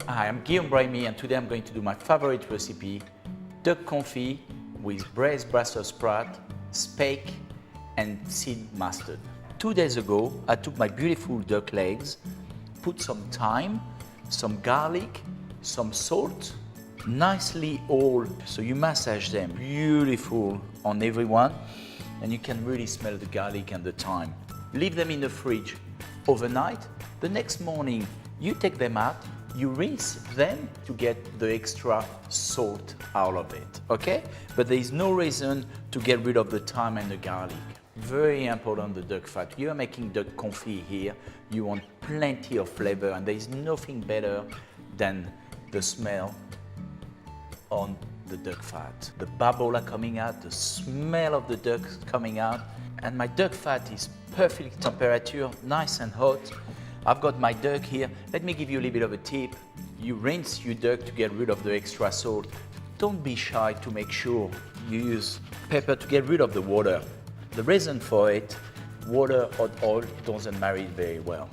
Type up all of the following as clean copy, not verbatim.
Hi, I'm Guillaume Brahimi and today I'm going to do my favorite recipe, duck confit with braised Brussels sprout, speck and seed mustard. 2 days ago, I took my beautiful duck legs, put some thyme, some garlic, some salt, nicely oiled, so you massage them beautiful on everyone and you can really smell the garlic and the thyme. Leave them in the fridge overnight. The next morning, you take them out, you rinse them to get the extra salt out of it, okay? But there is no reason to get rid of the thyme and the garlic. Very important, the duck fat. You are making duck confit here, you want plenty of flavor and there is nothing better than the smell on the duck fat. The bubble are coming out, the smell of the duck coming out, and my duck fat is perfect temperature, nice and hot. I've got my duck here. Let me give you a little bit of a tip. You rinse your duck to get rid of the extra salt. Don't be shy to make sure you use pepper to get rid of the water. The reason for it, water or oil doesn't marry very well.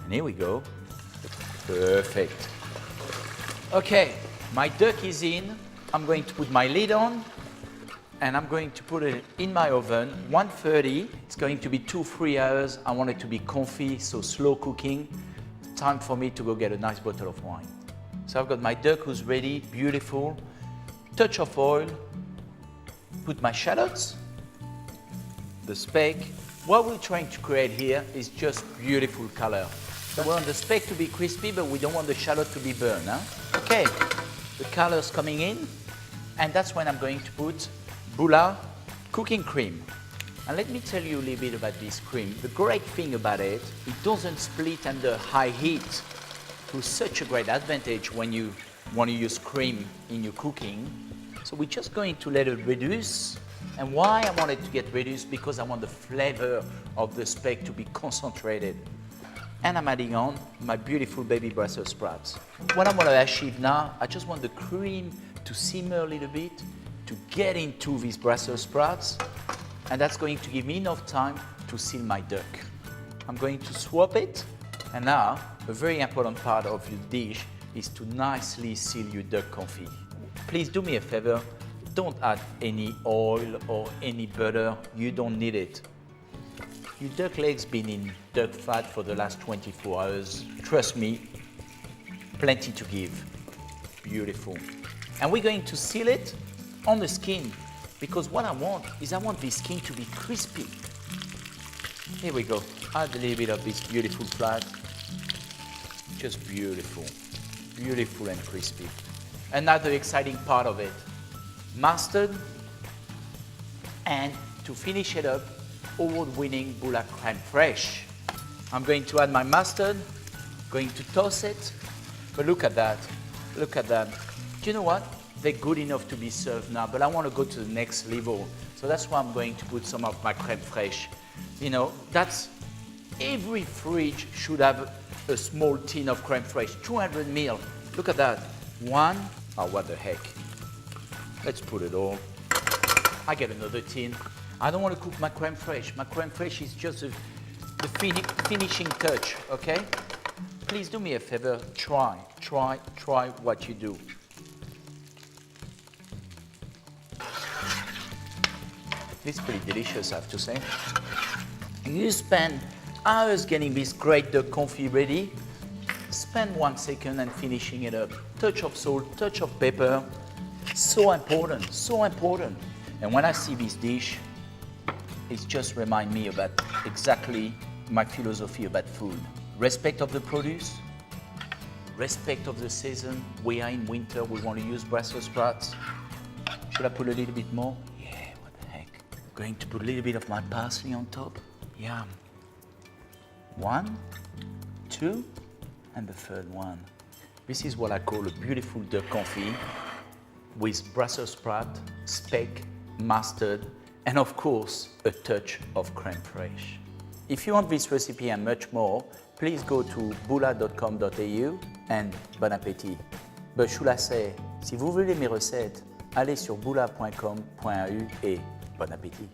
And here we go. Perfect. Okay, my duck is in. I'm going to put my lid on and I'm going to put it in my oven, 130. It's going to be 2-3 hours. I want it to be confit, so slow cooking. Time for me to go get a nice bottle of wine. So I've got my duck who's ready, beautiful. Touch of oil. Put my shallots, the speck. What we're trying to create here is just beautiful color. So we want the speck to be crispy, but we don't want the shallot to be burned. Huh? Okay, the color's coming in, and that's when I'm going to put Bula cooking cream. And let me tell you a little bit about this cream. The great thing about it, it doesn't split under high heat, to such a great advantage when you want to use cream in your cooking. So we're just going to let it reduce. And why I want it to get reduced? Because I want the flavor of the speck to be concentrated. And I'm adding on my beautiful baby Brussels sprouts. What I want to achieve now, I just want the cream to simmer a little bit, to get into these Brussels sprouts, and that's going to give me enough time to seal my duck. I'm going to swap it, and now a very important part of your dish is to nicely seal your duck confit. Please do me a favor, don't add any oil or any butter, you don't need it. Your duck legs been in duck fat for the last 24 hours. Trust me, plenty to give. Beautiful. And we're going to seal it on the skin, because what I want is I want this skin to be crispy. Here we go. Add a little bit of this beautiful fat. Just beautiful. Beautiful and crispy. Another exciting part of it, mustard, and to finish it up, award-winning Bula crème fraîche. I'm going to add my mustard, going to toss it, but look at that, look at that. Do you know what? They're good enough to be served now, but I want to go to the next level. So that's why I'm going to put some of my crème fraîche. You know, that's, every fridge should have a small tin of crème fraîche, 200 ml. Look at that. One, oh what the heck. Let's put it all. I get another tin. I don't want to cook my crème fraîche. My crème fraîche is just the finishing touch, okay? Please do me a favor, try what you do. This is pretty delicious, I have to say. You spend hours getting this great duck confit ready. Spend 1 second and finishing it up. Touch of salt, touch of pepper. So important, so important. And when I see this dish, it just reminds me about exactly my philosophy about food. Respect of the produce, respect of the season. We are in winter, we want to use Brussels sprouts. Should I put a little bit more? Yeah, what the heck. Going to put a little bit of my parsley on top. Yum. 1, 2, and the third one. This is what I call a beautiful duck confit with Brussels sprout, speck, mustard, and of course, a touch of crème fraîche. If you want this recipe and much more, please go to bula.com.au and bon appétit. But should I say, si vous voulez mes recettes, allez sur bula.com.au et bon appétit.